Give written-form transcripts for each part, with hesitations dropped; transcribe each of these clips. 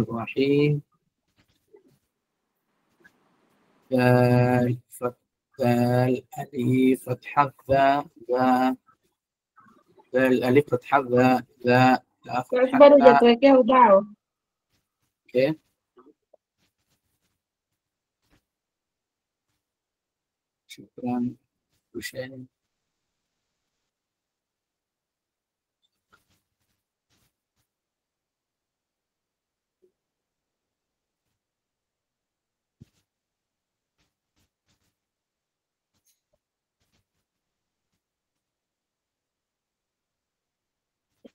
الرحيم. دال ألف فتحة ذا دال ألف فتحة ذا فتحة baru ذا. jatuhnya udah. Oke. Syukran Hussein.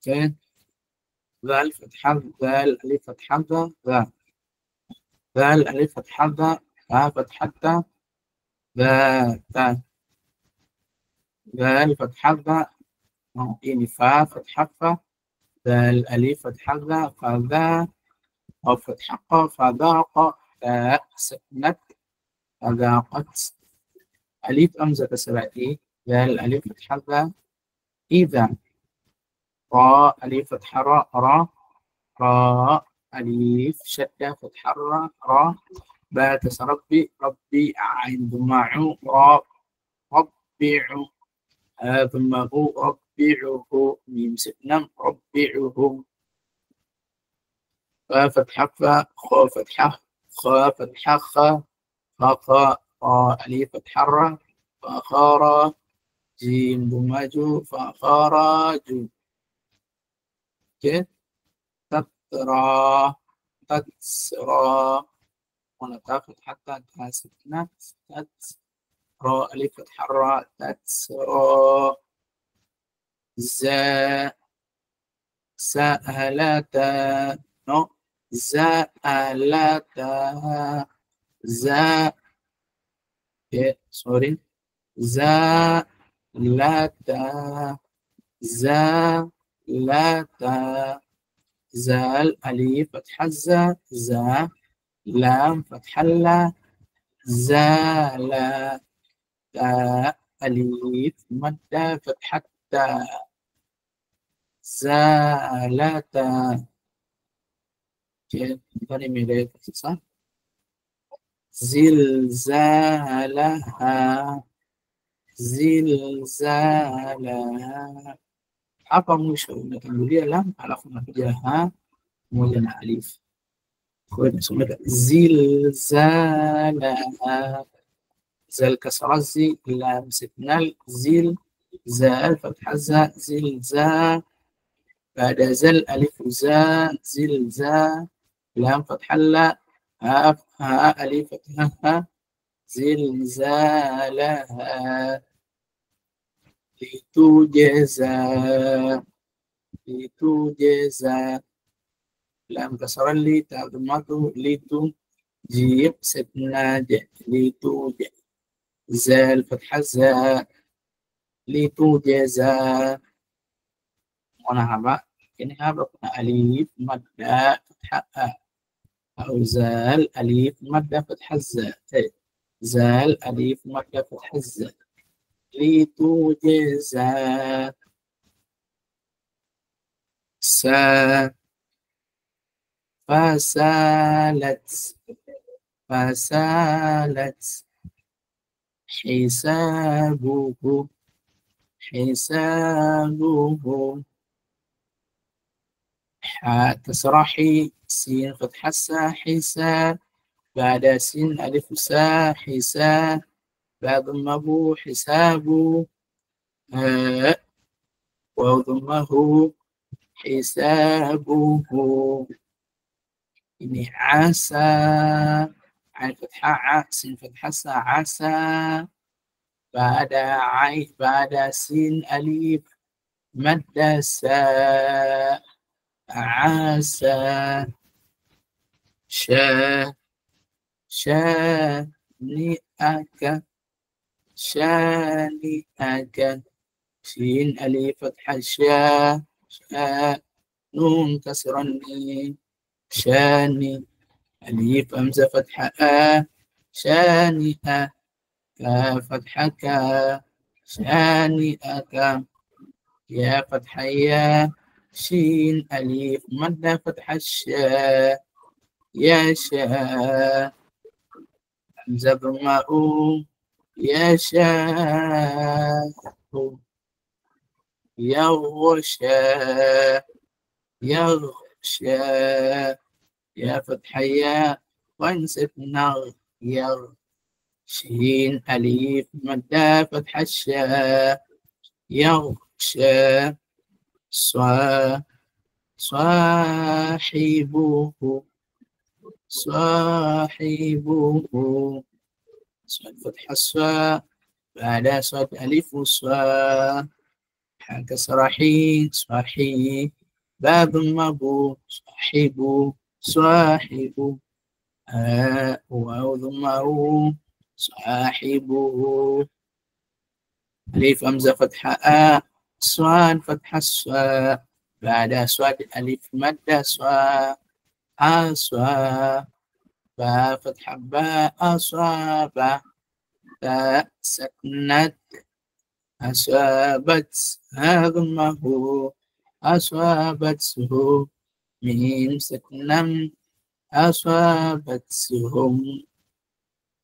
اوكي. ذال فتحة ذال ألف فتحة ذا ذال ألف فتحة ذا فتحة ذا ذال فتحة يعني فا فتحة ذال ألف فتحة فذا أو فتحة فذاق سكنت فذاقت ألف أمزة سبعتي ذال ألف فتحة إذا را ألف فتحة را ألف شدة فتحة را با تسربي ربي عين ضماع را ربع ثمه ربعه ميم سكنم ربعه فتحة خا فتحة خا فتحة خا ألف فتحة فخار جيم ضماج فخرج. اوكي. تترى تتسرى ونتاخد حتى سكنة تترى ألف فتحة تتسرى سألتا نو زألتا سوري زالتا زال ألف فتحة زا لام فتحة لا زال تا ألف مدة فتحة تا زالتا. تاني ميلاد صح. زلزالها زلزالها. Apa mwisho unatangulia lam alafu unakuja ha moja na alif. Kwa hiyo tunasomeka zilzalaha zal kasra zi lam sitnal zil zal fatha za zilza baada zal alif za zilza lam fatha la ha alif fatha ha zilzalaha litujeza lam kasara li ta'dumatu litu jib setna lituje zal fatha za litujeza. Ona hapa ini hapa kuna alif madda fatha au zal alif madda fatha za zal alif madda fatha za litujeza فسالت حسابه تسرحي سين فتحة حساب بعد سين ألف سا حساب بعد ضمه حسابه وضمه حسابه. ini asa عين فتحة سين فتحة عسى بعد سين ألف مد سا عسى شانئك سين ألف فتحة شا نون كسرا شاني ألف همزة فتحة شانئة فتحة كا شانئك يا فتحة يا شين ألف مد فتحة الشاء يشاء همزة ضمة يشاء يغشى يغشى يا فتح يا وانسف نغ شين أليف مدى فتح الشاء يغشى صاحبه صاد فتح الصاء بعد صاد ألف صاء كسر حين صاحي باب مبو صاحب واو ضمه صاحبه ألف همزة فتحة صاد فتح الصاء بعد صاد ألف مد صاء با فتح باء أصاب تاء سكنت أصابت ضمه أصابته ميم سكنم أصابتهم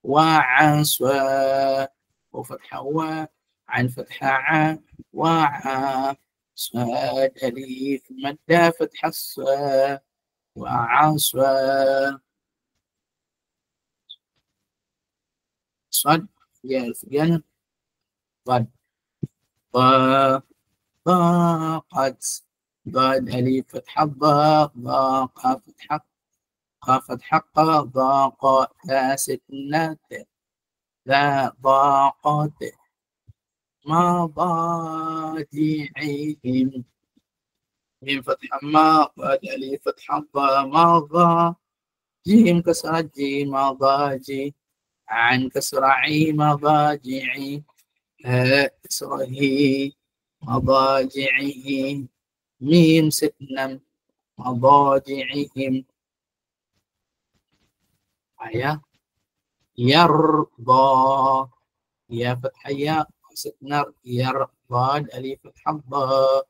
وعصى وفتحة عن فتحة وعى صاد أليف مد فتحة الصاد وعصى صاد يا الفجان ضاد ضاقت ضاد أليف فتحة ضاق فتحة خافت حقا ضاق سكنت لا ضاقت مضاجعهم من فتح ما ضاد أليف فتح مضى جيم كسر جي مضاجي عن كسر عي مضاجعي كسر هي مضاجعه ميم سكنم مضاجعهم آية يرضى يا فتح يا سكنر يرضى ألف فتح الضاء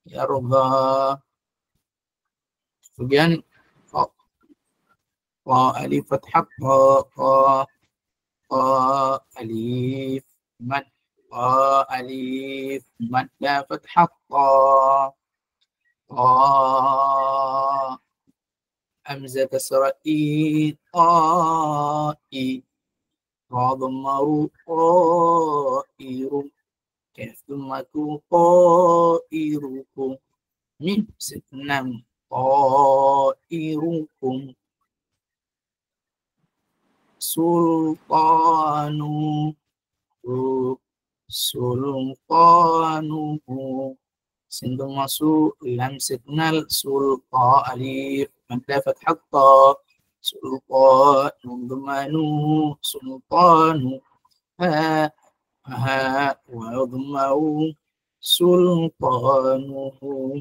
يرضى kemudian ألف فتح الضاء ألف مد ألف مد فتح الضاء همزة كسر إي طائي را ضمه طائر كاف ضمة طائركم ميم سكنم طائركم سلطانه سندم masuk lam signal sulqa alif mada fathah ta sulqa nun dhamanu sultanu ha wa dhamau sultanuhu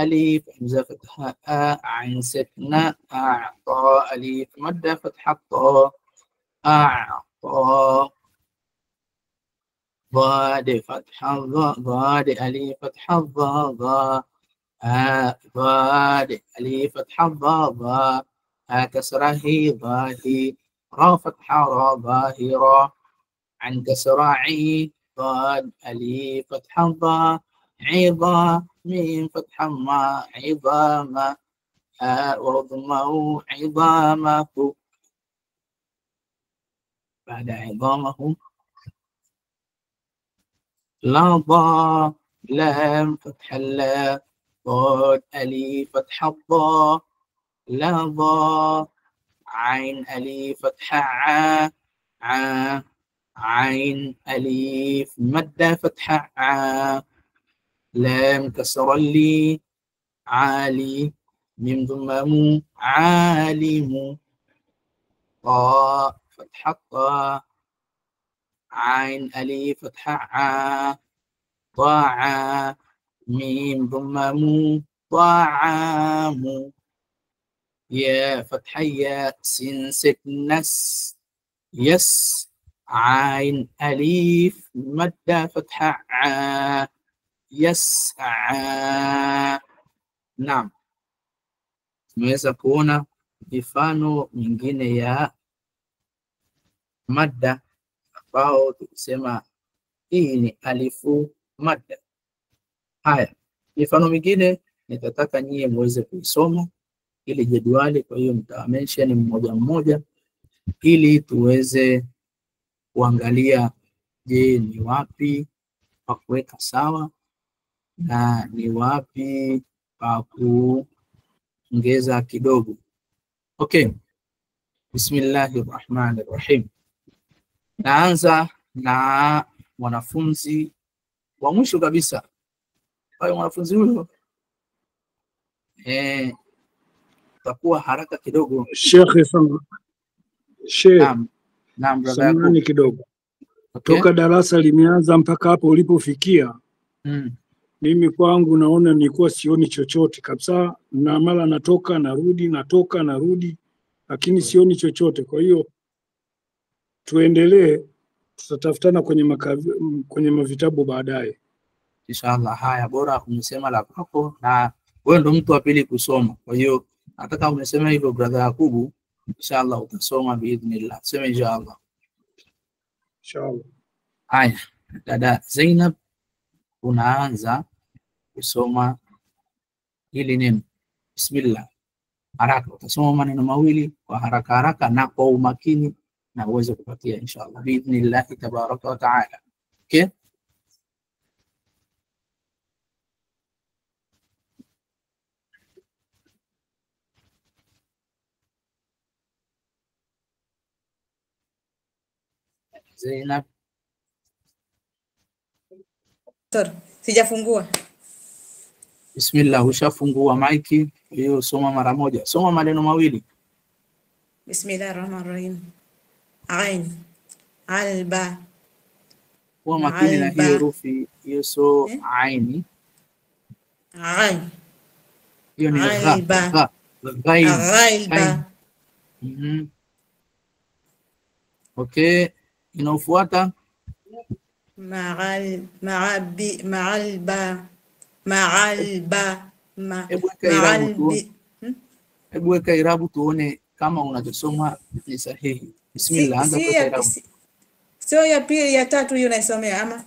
alif hamzah fathah ain signal a'ta alif mada fathah ta a'ta ضاد فتحة ضاد ألف فتحة ضاد ألف فتحة ضاد كسرة هي ضاهي را فتحة را ظاهرة عن كسرة عي ضاد ألف فتحة ضاد عظا ميم فتحة ما عظام وضمه عظامه بعد عظامه لظى لام فتح اللا ضاد ألف فتح الضاء لظى عين ألف فتح عين ألف مد فتح لام كسر لي عالي ميم ضمم عالم طاء فتح الطاء عين ألف فتح طاعة ميم ضمم طعام يا فتح يا سين سكنس يس عين أليف مد فتح يسعى نعم ميزكونا mifano mingine ya madda ambao tukisema hii ni alifu madda. Haya, mifano mingine nitataka nyie muweze kuisoma ili jedwali, kwa hiyo nitamention mmoja mmoja ili tuweze kuangalia, je, ni wapi pa kuweka sawa na ni wapi pa kuongeza kidogo. Okay, Bismillahirrahmanirrahim. Naanza na mwanafunzi wa mwisho kabisa. Kwa mwanafunzi huyo takuwa haraka kidogo. Sheikh sana. Sheikh. Naam, samahani kidogo. Okay. Toka darasa limeanza mpaka hapo ulipofikia. Mimi kwangu naona nilikuwa sioni chochote kabisa, na mara natoka narudi, lakini sioni chochote. Kwa hiyo tuendelee, tutatafutana kwenye mavitabu baadaye. Inshallah. Haya, bora umesema la kwako na wewe ndo mtu wa pili kusoma. Kwa hiyo nataka umesema hivyo brother Yakubu, inshallah utasoma biidhnillah. Sema inshallah. Inshallah. Haya, dada Zainab, unaanza kusoma hili neno. Bismillah. Haraka utasoma maneno mawili kwa haraka na kwa umakini na uweze kupatia inshallah biidhnillah tabaraka wa taala. Okay? Zainab. Sijafungua. Bismillah, ushafungua maiki, hiyo soma mara moja. Soma maneno mawili. Bismillahirrahmanirrahim. Ain, alba. Kwa makini na hiyo herufi, hiyo so aini. Ain. Hiyo ni gha. Ghailba. Okay, inaofuata ma'alba. Hebu weka irabu tuone kama unachosoma ni sahihi. Bismillah, anza kwa irabu. Sio ya pili, ya tatu hiyo naisomea ama?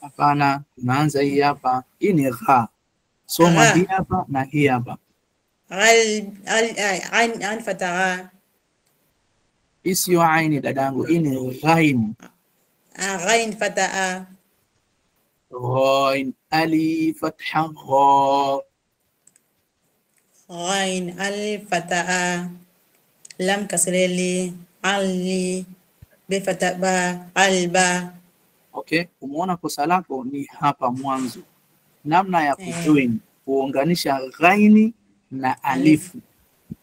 Hapana, unaanza hii hapa. Hii ni gha. Soma hii hapa na hii hapa. Ain fataha. Isiyo aini dadangu, hii ni ghain. Ghain fataha. Ghain alif fatha gha. Ghain alif fataha. Lam kasreli ali bi fatha ba alba. Okay, umeona kosa lako ni hapa mwanzo. Namna ya kujoin, kuunganisha ghaini na alifu.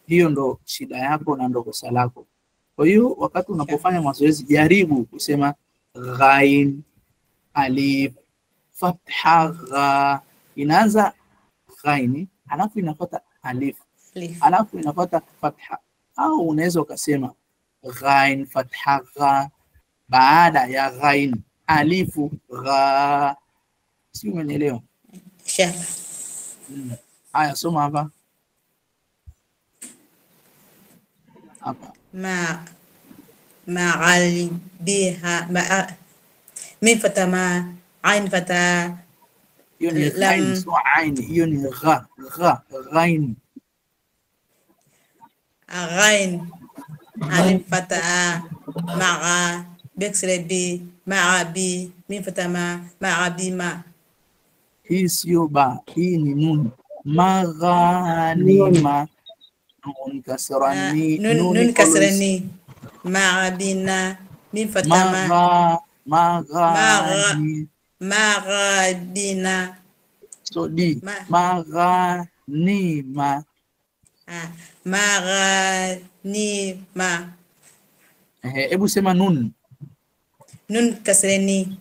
Hiyo ndo shida yako na ndo kosa lako. Kwa hiyo wakati unapofanya mazoezi jaribu kusema ghain alif fatha gha. Inaanza ghaini alafu inafuata alif alafu inafuata fatha, au unaweza ukasema ghain fatha gha baada ya ghain alifu gha. Si umeelewa? Inshallah. Haya, soma hapa. Ma'al biha min fatama ain fata. Hiyo ni ghain, so ain. Hiyo ni gha ghain. Ghain alif fata ma'a biksrebi ma'a bi min fatama ma'a bima. Hii sio ba, hii ni nun. Maghanima. Nun kasrani. Nun kasrani. Ma'abina min fatama. Maghabina. So di. Maghanima. Maghanima. Hebu sema nun. Nun kasrani.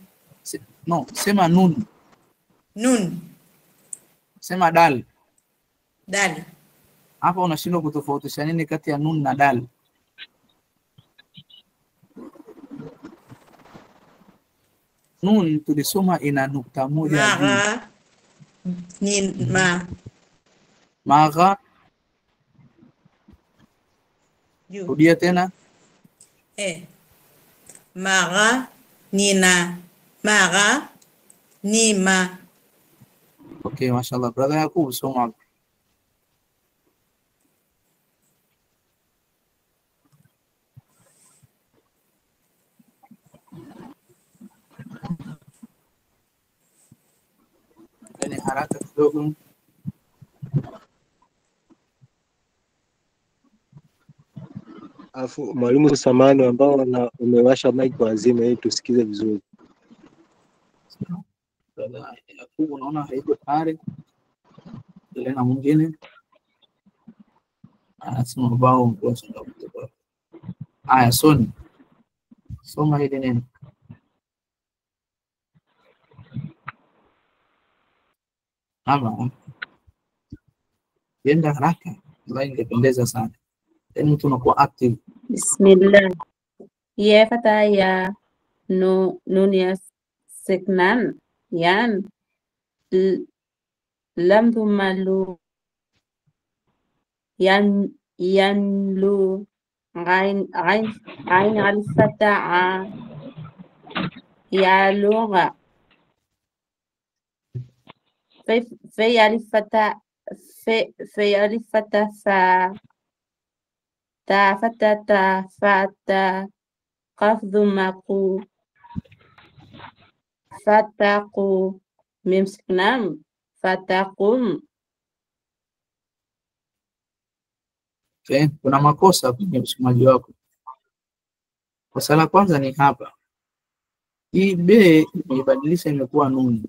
No, sema nun. Nun. Sema dal. Dal. Hapa unashindwa kutofautisha nini kati ya nun na dal? Nun tulisoma ina nukta moja. Magha. Magha. juu. Rudia tena. Mara nina, mara nima. Okay, mashallah. Brother Yakub, soma. Ni haraka kidogo. Alafu mwalimu samani ambao umewasha mic wazima ili tusikize vizuri. Brother Yakub, unaona haiko tayari. Tena mwingine anasema bao mkuu sana. Haya, Soni. Soma hili neno. Ama yenda haraka, ambayo ingependeza sana. Yaani mtu unakuwa active. Bismillah. Ya fata ya nun ya seknan yan lam tumalu yanlu ain al fata ya lugha في الفتى في الفتى تا فتى تا فتا قفض مقو فتقو ممسكنام فتقوم. Okay. Kuna makosa kwenye usomaji wako. Kosa la kwanza ni hapa. Hii be imebadilisha imekuwa nuni.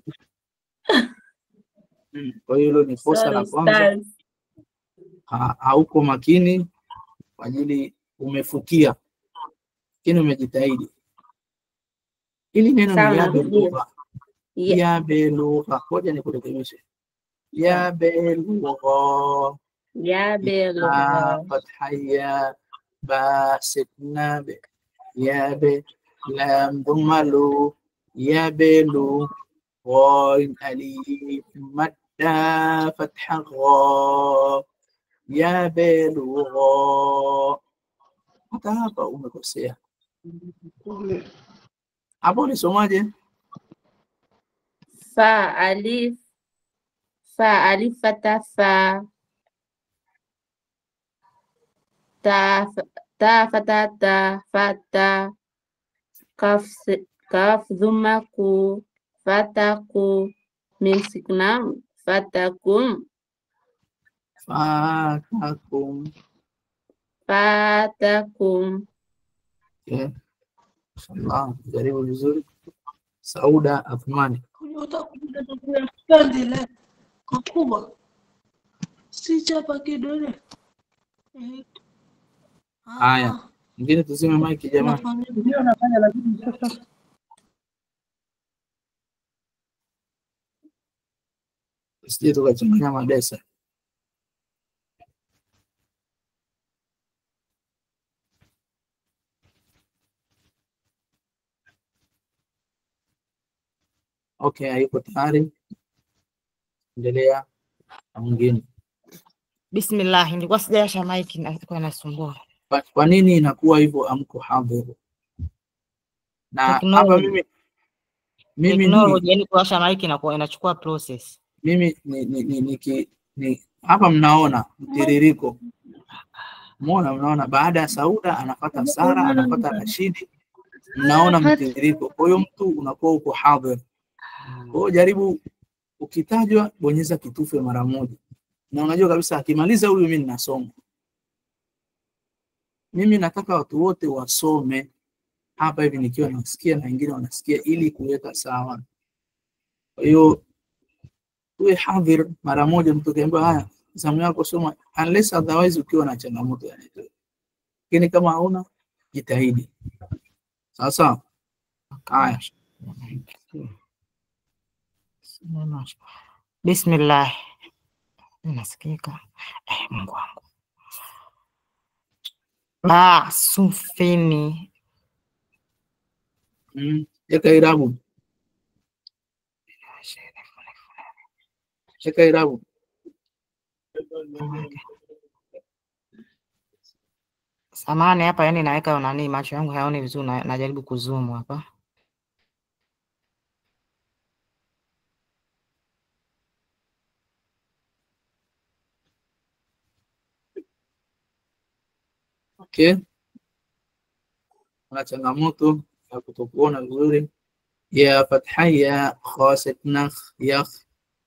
Kwa hiyo hilo ni kosa la kwanza. Hauko makini kwa ajili umefukia. Lakini umejitahidi. Ili neno ni ya belugha. Ya belugha. Ngoja nikurekebishe. Ya belugha. Ya belugha. Fathaya ba sitna be. Ya be lam dumalu. Ya belu. Ghain alif madda fatha gha. Ya belugha. Hata hapa umekosea. Hapo ulisomaje? Fa alif fata fa ta fata ta fata kaf dhumaku fataku mimsiknam fatakum fatakum. Okay. Inshallah, jaribu vizuri. Sauda Athmani. Makubwa. Si chapa kidole. Haya. Mwingine tuzime mic jamani. Ndio nafanya lakini sasa. Sije tukachanganya madesa. Okay, haiko tayari. Endelea na mwingine. Bismillah, nilikuwa sijawasha mic na ilikuwa inasumbua. Kwa nini inakuwa hivyo amko hadhir? Na hapa mimi teknolojia yani kuwasha mic inakuwa inachukua process. Mimi hapa mnaona mtiririko. Mnaona baada ya Sauda anapata Sara, anapata Rashidi. Mnaona mtiririko. Kwa hiyo mtu unakuwa uko hadhir. Kwa hiyo jaribu ukitajwa bonyeza kitufe mara moja. Na unajua kabisa akimaliza huyu mimi ninasoma. Mimi nataka watu wote wasome hapa hivi nikiwa nasikia na wengine wanasikia ili kuweka sawa. Kwa hiyo uwe hadhir mara moja, mtu akiambiwa haya zamu yako soma, unless otherwise ukiwa na changamoto ya network. Lakini kama hauna jitahidi. Sasa haya. Bismillah. Nasikika. Mungu wangu. Sufini. Eka irabu. Eka irabu. Samahani hapa, yani naweka nani, macho yangu hayaoni vizuri, najaribu kuzoom hapa. Okay, kuna changamoto ya kutokuona vizuri. Ya fatha ya, kha sakina yakh,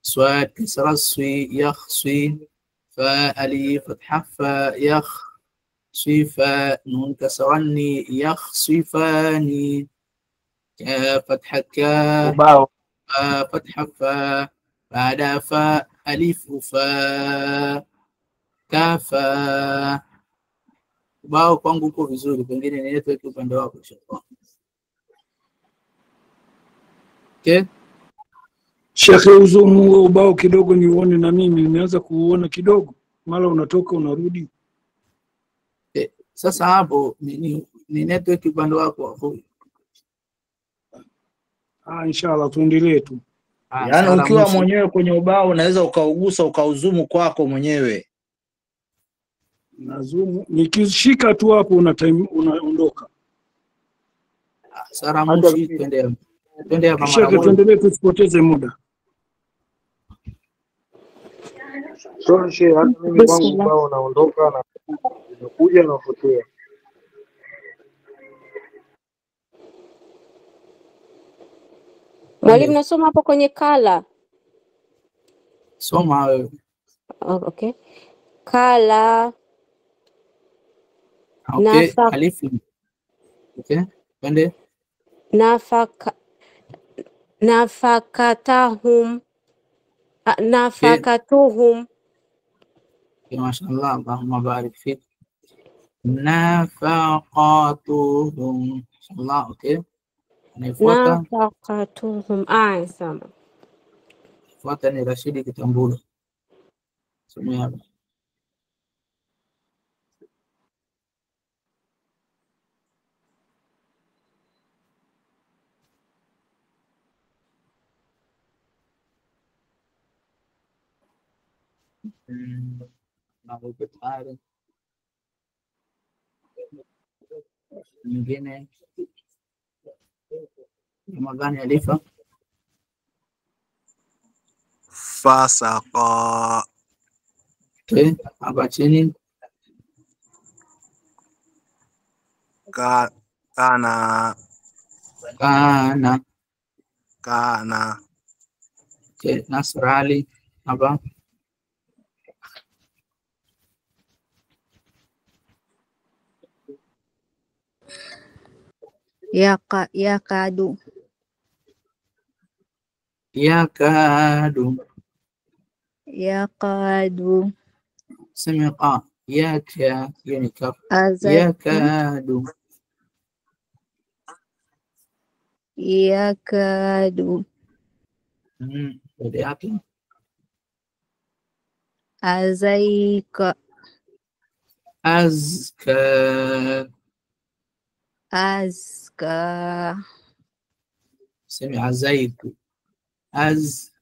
swad kasra swi yakhswi, fa alif fatha fa yakh swifa, nun kasra ni yakhsifani, fatha ka ubao fatha fa, baada fa alifu fa kafa. Ubao kwangu uko vizuri, pengine ni network upande wako. Okay, Shekhe, uzomu wa ubao kidogo niuone na mimi, nimeanza kuuona kidogo, mara unatoka unarudi. Sasa hapo ni network upande wako. Inshallah tuendelee tu. yaani ukiwa mwenyewe kwenye ubao unaweza ukaugusa ukauzumu kwako mwenyewe. Na zoom nikishika tu hapo unaondoka. Sara Mushi, twende hapa mara moja. Tuendelee, tusipoteze muda. Toshe, hata mimi kwangu ubao unaondoka na unakuja na kupotea. Mwalimu, nasoma hapo kwenye kala. Soma wewe. Okay. Kala. Okay, alifu. Okay, twende. Nafakatuhum. Mashallah, Allahumma barik fik. Nafaqatuhum. Mashallah, okay. Anafuata. Nafaqatuhum. Sama. Fuata ni Rashidi Kitambulo. Somea hapa. Mwingine Ramadhani Alifa. Fasaqa. Okay, hapa chini. Kana. Okay, Nasr Ali hapa. Yakadu. Samiqa. Yaka, yani kaf. Yakadu. Baada yake Azka. سمع زيد ألف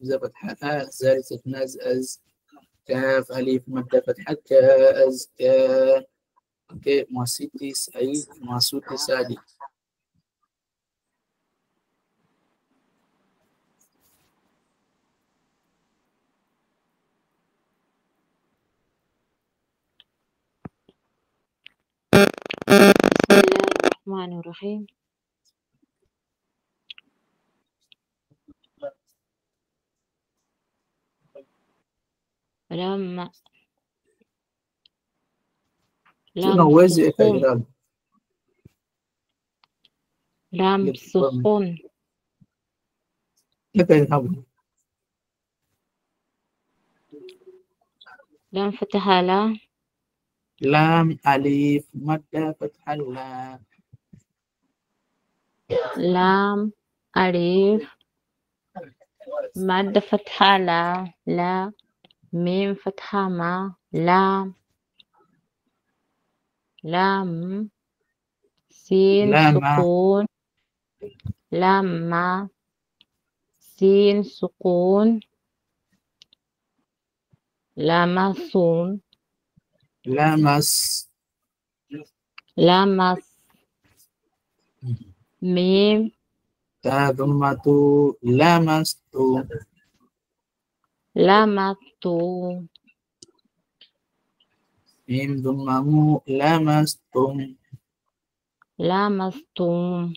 همزة فتحة زال ستناز كاف ألف مادة فتحة كأزكى. أوكي، موسيقي سعيد موسيقي سادي. بسم الله الرحمن الرحيم. لام سخون. لام فتحة لا. لام ألف مادة فتحة لا. لام ألف مادة فتحة لا. ميم فتحة ما. لام سين سكون. لما سين سكون. لمسون. لمس لمس ميم تا ضمة لمست لمست ميم ضمة مو لمستم. لمستم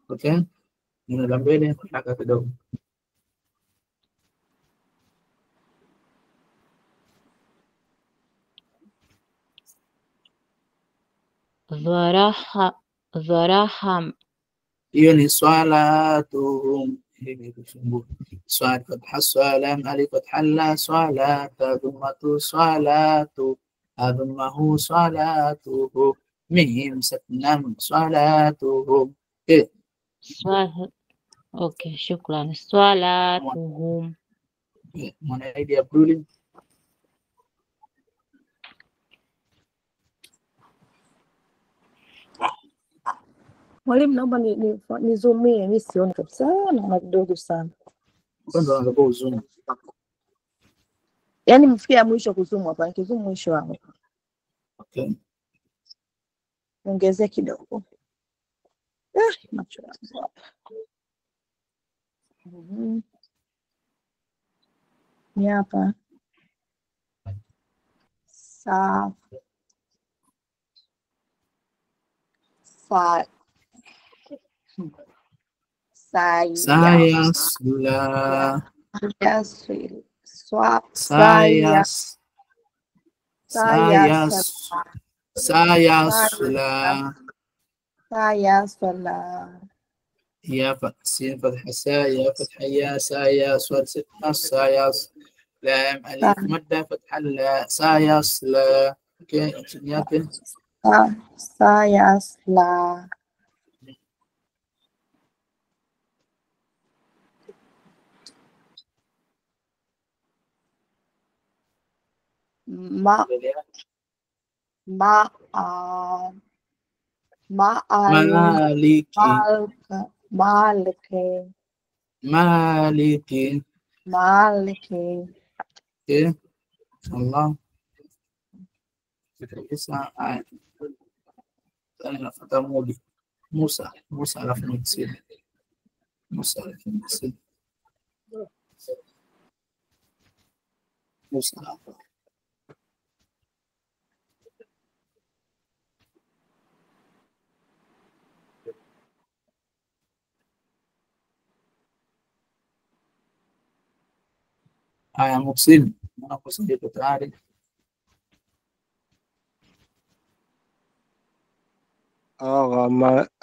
Okay, neno mbele haraka kidogo. ذرهم hiyo ni swalatuhum. swala fatha swalam alif fatha la swalata dhammatu swalatu adhammahu swalatuhu mim saknam swalatuhum. اوكي شكرا. صلاتهم. Mwanaidi Abduli. Mwalimu, naomba nizumie, mimi sioni kabisa, naona kidogo sana. Kwanza unaanza kuzoom. Yaani mfikia mwisho kuzoom hapa, nikizoom mwisho hapo. Okay. Ongezea kidogo. Macho yangu. Ni hapa. يا سين فتحة سا يا فتحة يا سا يا صاد ستة ساياس لام ألف مدة فتحة لا ساياس لا. اوكي ياكل ساياس لا مالكي. اوكي الله اسمع أنا فتى مولي موسى على فنكسير موسى haya Muhsin, nakusaidia tayari.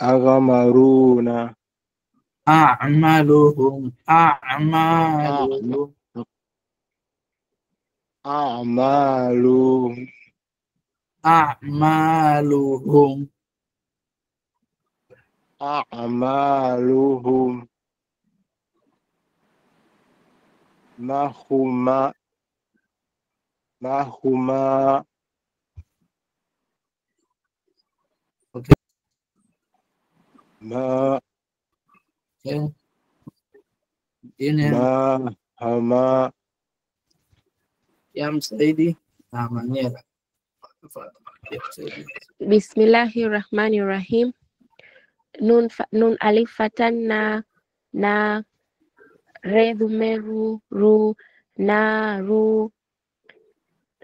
أغمرون أعمالهم ما هما ما هما يا مسعيدي منيرة. Bismillahirrahmanirrahim. Nun alif fatan na re dhumeru ru na ru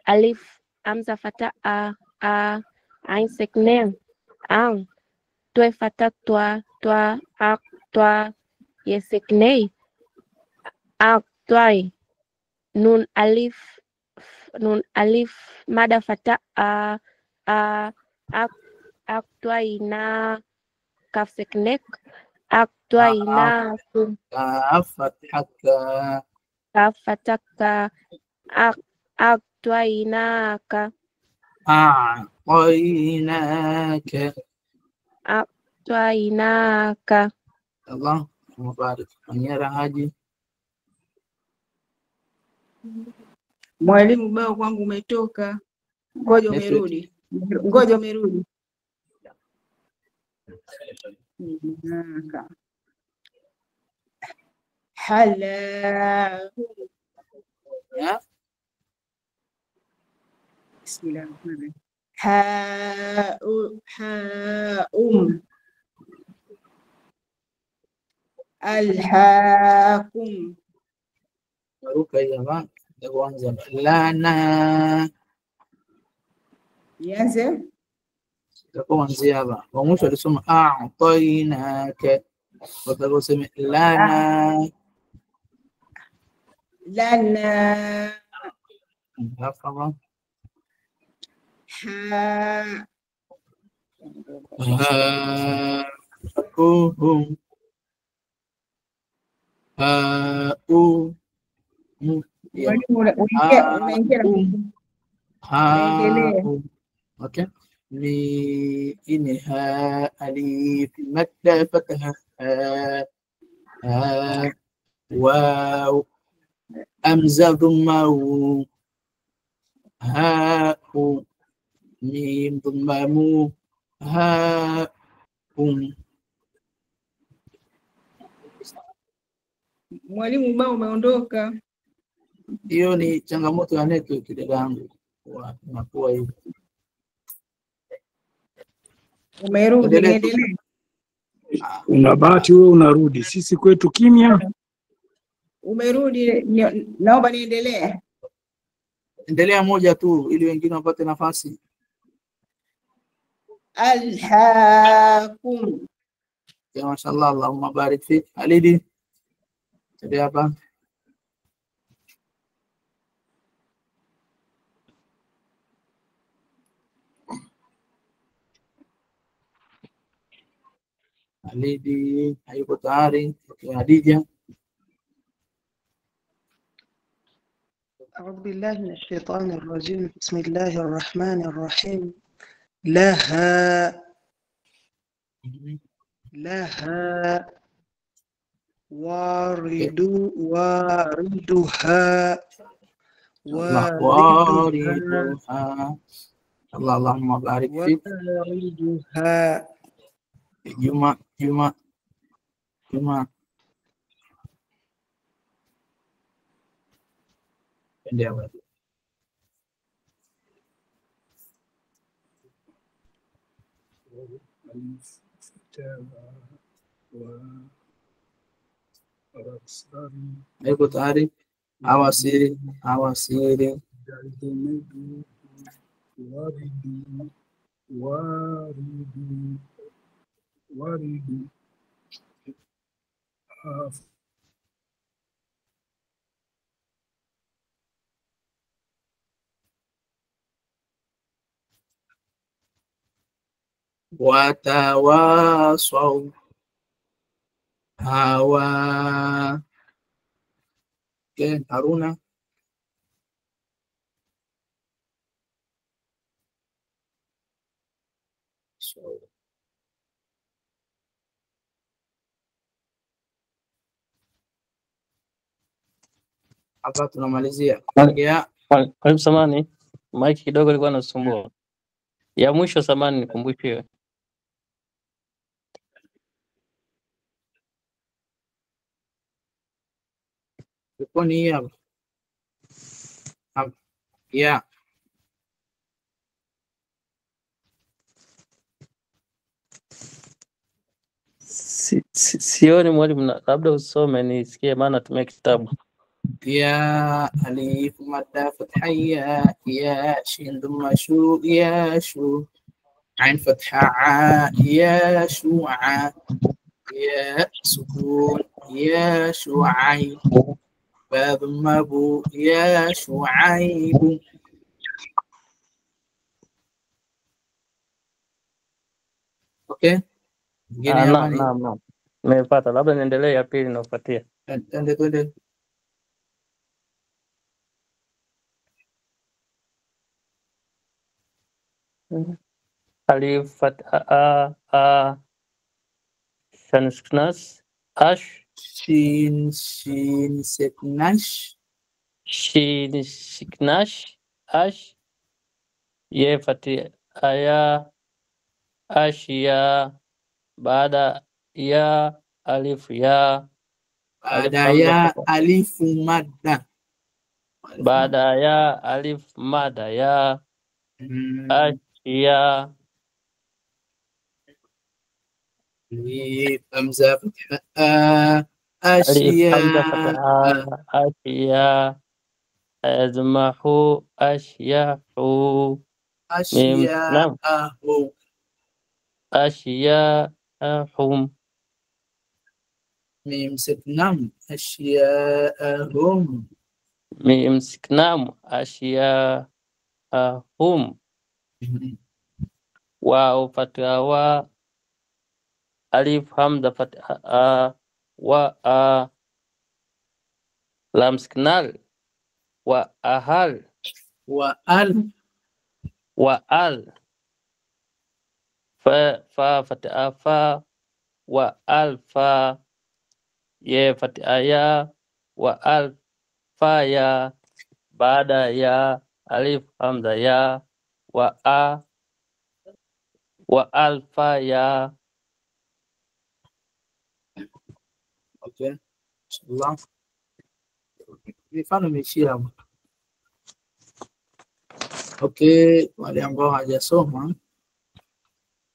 alif amza fata a ain seknen ang twe fata twa ak twa yeseknei ak twai nun alif mada fata a ak twai na kaf seknek ak twai na kafataka ak twai na ka أعطيناك. الله مبارك. Manyara Haji. Mwalimu, ubao kwangu umetoka. Ngoja umerudi. Hala. Bismillahirrahmanirrahim. Alhaakum. Ruka ya ma kwanza lana Ianze kuanzia hapa. Wa mwisho alisoma a'tainaka. Watakosema lana hapa hum okay. Ni ini alif madda fatha واو أمزة ضمة هاء ميم ضمة مو هاء Mwalimu, ubao umeondoka. Hiyo ni changamoto ya network kidogo, inakuwa hivi. Umerudi, endelee. Una bahati wewe unarudi, sisi kwetu kimya. Umerudi, naomba niendelee. Endelea moja tu ili wengine wapate nafasi. Alhaakum. Ya mashallah, Allahumma barik fik. Alidi, endelea hapa. Alidi hayuko tayari. Hadija. أعوذ بالله من الشيطان الرجيم. بسم الله الرحمن الرحيم. لها واردها اللهم بارك فيك. واردها جمع Iko tayari? Awasiri watawasau hawa. Okay, Haruna. Hapa tunamalizia. Kwa samani, mic kidogo ilikuwa inasumbua. Ya mwisho samani nikumbushie. Ni hii hapa. Yeah. Sioni mwalimu, labda usome nisikie maana tumia kitabu. يا ألف مادة فتحة يا شين ضمة شو يا شو عين فتحة ع يا شو ع يا سكون يا شعيب با ضمة بو يا شعيب. Okay. Naam. Nimepata, labda niendelee ya pili inayofuatia. Ende. Alif fatha a shin saknas ash shin saknash ash ye fatha aya ashya baada ya alif ya baada ya alif madda baada ya alif madda ya أشياء همزة فتحة ألف حمزة أشياء فتحة أشياء أزمح أشياء ميم نعم أشياء أشياء هم ميم سكنم أشياءهم ميم سكنام أشياء هم واو فتحة و ألف حمزة فتحة و لام سكنال وأهل وأل وأل فا فتحة فا وألفا يا فتحة يا وألفا يا بعد يا ألف حمزة يا وألفا يا. Okay. Inshallah. Mifano imeishia hapo. Okay, wale ambao hawajasoma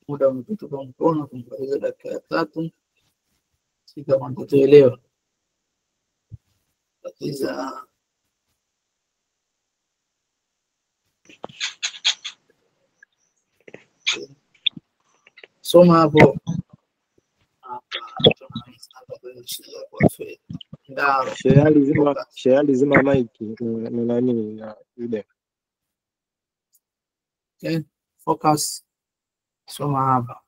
muda umepita kwa mkono kumaliza dakika 3. Si kama mtatuelewa. Tatiza soma hapo. Shayali zima mic ni nani na yule. Okay, focus. Soma hapa.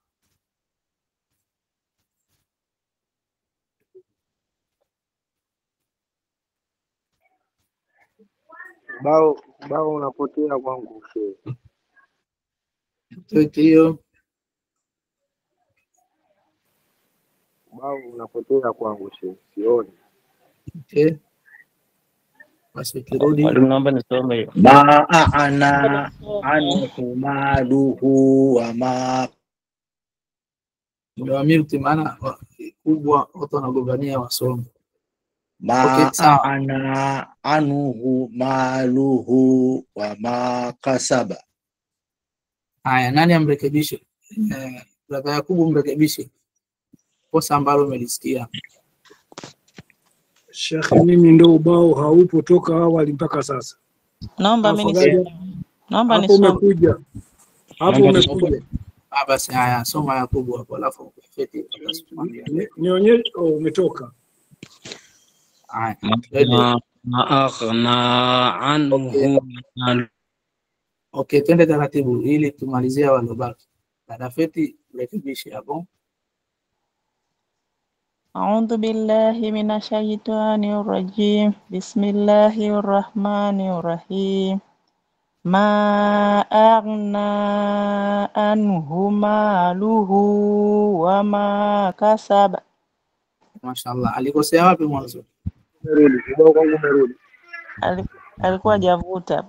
Bao unapotea kwangu shehe. Hiyo Bao unapotea kwangu shehe. Sioni. okay. Basi kirudi. Mwalimu naomba nisome hiyo. Ma'ana anhu maluhu wa ma Nimewamute maana kubwa watu wanagombania wasomo. Ma'ana anhu maluhu wa ma kasaba. Haya, nani amrekebishe? Brother Yakubu mrekebishe kosa ambalo umelisikia. Sheikh, mimi ndo ubao haupo toka awali mpaka sasa. Naomba mimi hapo umekuja. Hapo umekuja. Basi haya, soma Yakubu hapo alafu feti nionyeshe. Umetoka. Okay, twende taratibu ili tumalizie walobaki. Dada Feti rekebishe hapo. A'udhu billahi minashaitani rajim. Bismillahir rahmanir rahim. Ma aghna anhu maluhu wa ma kasaba. Mashaallah. Alikosea wapi mwanzo? Alikuwa hajavuta.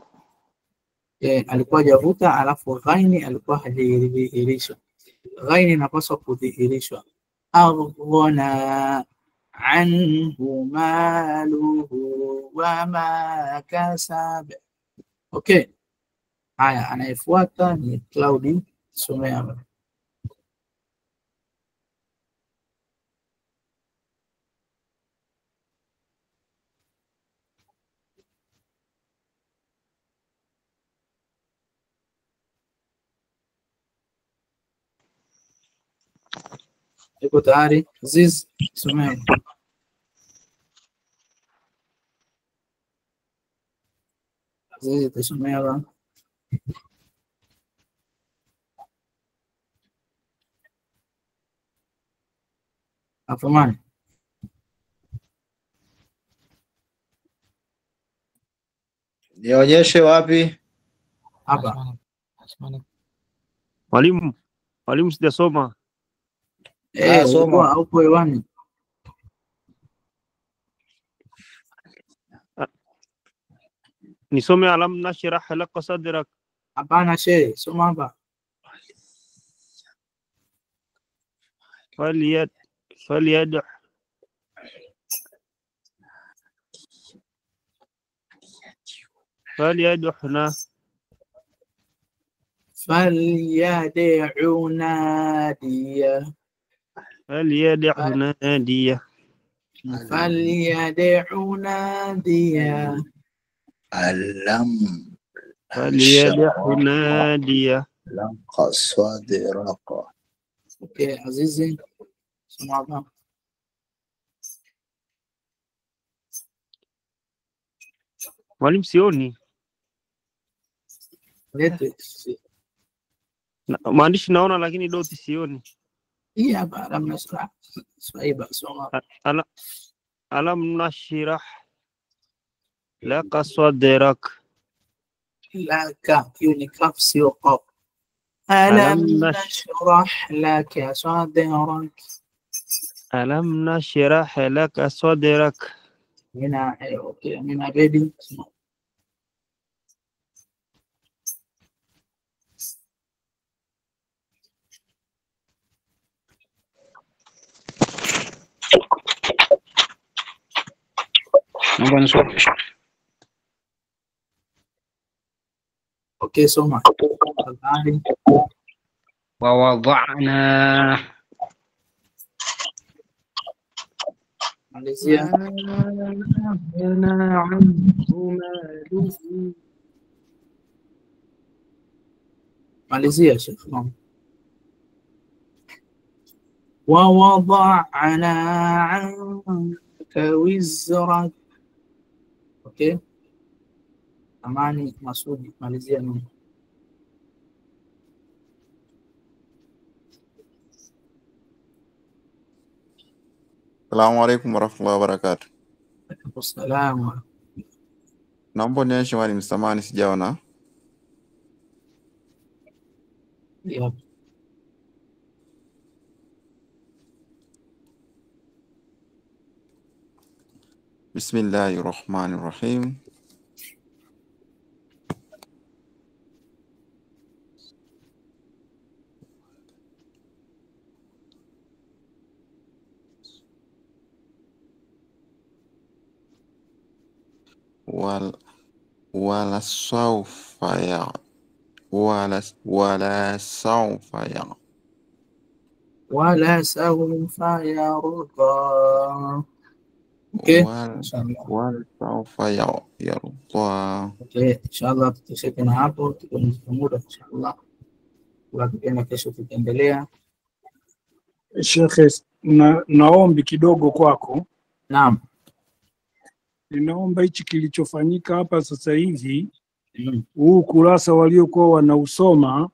Alikuwa hajavuta, alafu ghaini alikuwa hajidhihirisha. Ghaini inapaswa kudhihirishwa. Aghna anhu maluhu wa ma kasaba. Okay. Haya, anayefuata ni Claudi. Somea. Iko tayari? Ziz, somea. Ziz, tusomea bwana. Afamani. Nionyeshe wapi? Hapa. Mwalimu sijasoma. Soma au hewani. Nisome alam nashrah laka sadrak. Hapana shehe, soma hapa. فليدحنا فليدع ناديه فليدع ناديه فليدع ناديه ألم فليدع ناديه لق صدرك. اوكي عزيزي سمع الله. Mwalimu sioni. Maandishi naona lakini doti sioni. Hii hapa alam nashrah. Swaiba soma. Alam nashrah laka sadrak. Laka ni kaf sio qaf. Alam nashrah laka sadrak. Alam nashrah laka sadrak. Hina okay, hina ready. Naomba nisome. Okay, soma. Tafadhali. Wa wada'na Malizia. Malizia Sheikh. Wa wada'na 'anka wizrak. Okay. Amani Masudi malizia nini? Assalamu alaikum warahmatullahi wabarakatuh. Assalamu. Naomba nionyeshe mwalimu, samahani sijaona. Yep. Bismillahirrahmanirrahim. ولا سوف يرضى. Okay. ولا سوف يرضى. Okay, inshallah tutashikana hapo, tuko muda inshallah. Wakati kesho tutaendelea. Sheikh, naombi kidogo kwako. Naam. Ninaomba hichi kilichofanyika hapa sasa hivi, huu kurasa waliokuwa wanausoma